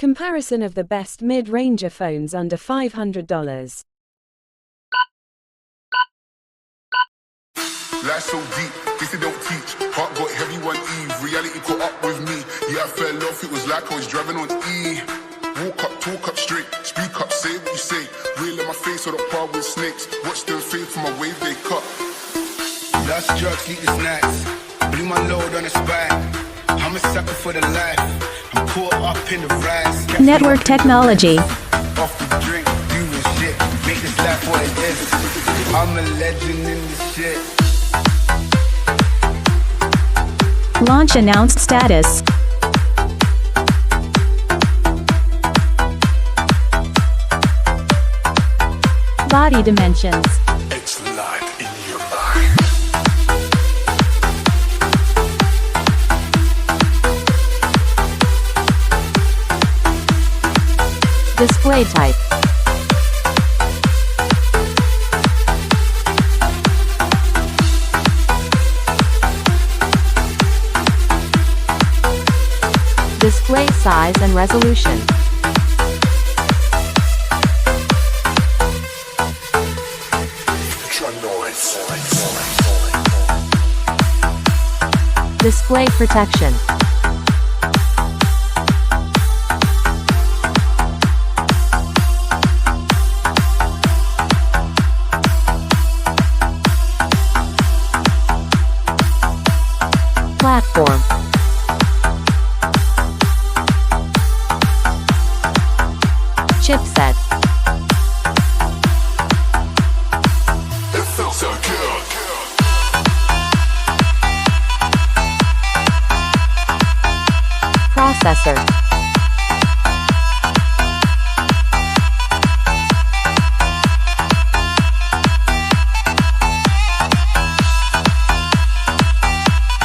Comparison of the best mid-ranger phones under $500. Life so deep, this they don't teach. Heart got heavy one eve, reality caught up with me. Yeah, I fell off, it was like I was driving on E. Walk up, talk up straight, speak up, say what you say. Real in my face or the par with snakes. Watch them fade from my wave they cut. Lost drugs, eat the snacks. Blew my load on the spine. I'm a sucker for the life. I'm caught up in the rise. Network technology. Off the drink, doing shit. Make this life what it is. I'm a legend in this shit. Launch announced status. Body dimensions. It's light in your mind. Display type. Display size and resolution. Display protection. Platform. Chipset. It feels so good. Processor.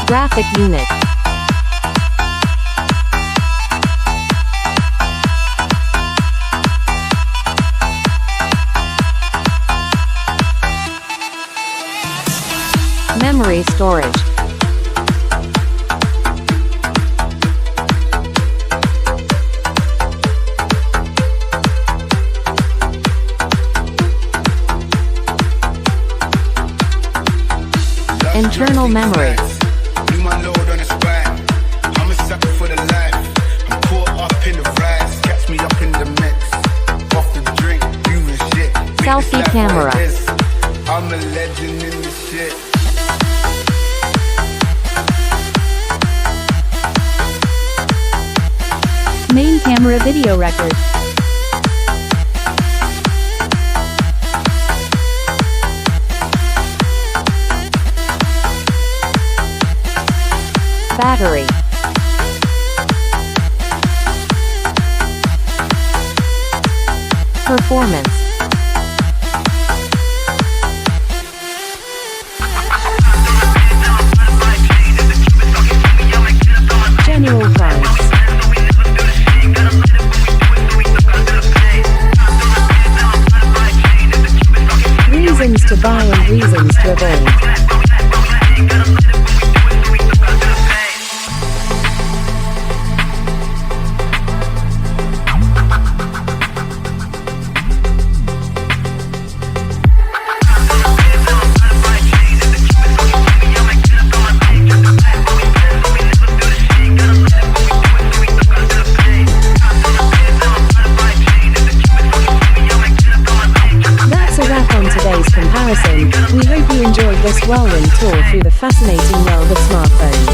Graphic unit. Memory storage. Internal memory. Blew my load on the spine. I'm a sucker for the life. I'm caught up in the rise. Catch me up in the mix. Off the drink, doing shit. Make this Selfie life camera. what it is. I'm a legend in this shit. Main camera video record. Battery. Performance. General price. Reasons to buy and reasons to avoid. Comparison. We hope you enjoyed this whirlwind tour through the fascinating world of smartphones.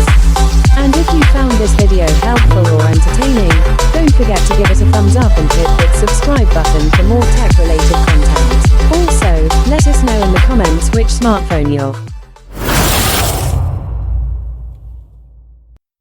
And if you found this video helpful or entertaining, don't forget to give us a thumbs up and hit the subscribe button for more tech-related content. Also, let us know in the comments which smartphone you're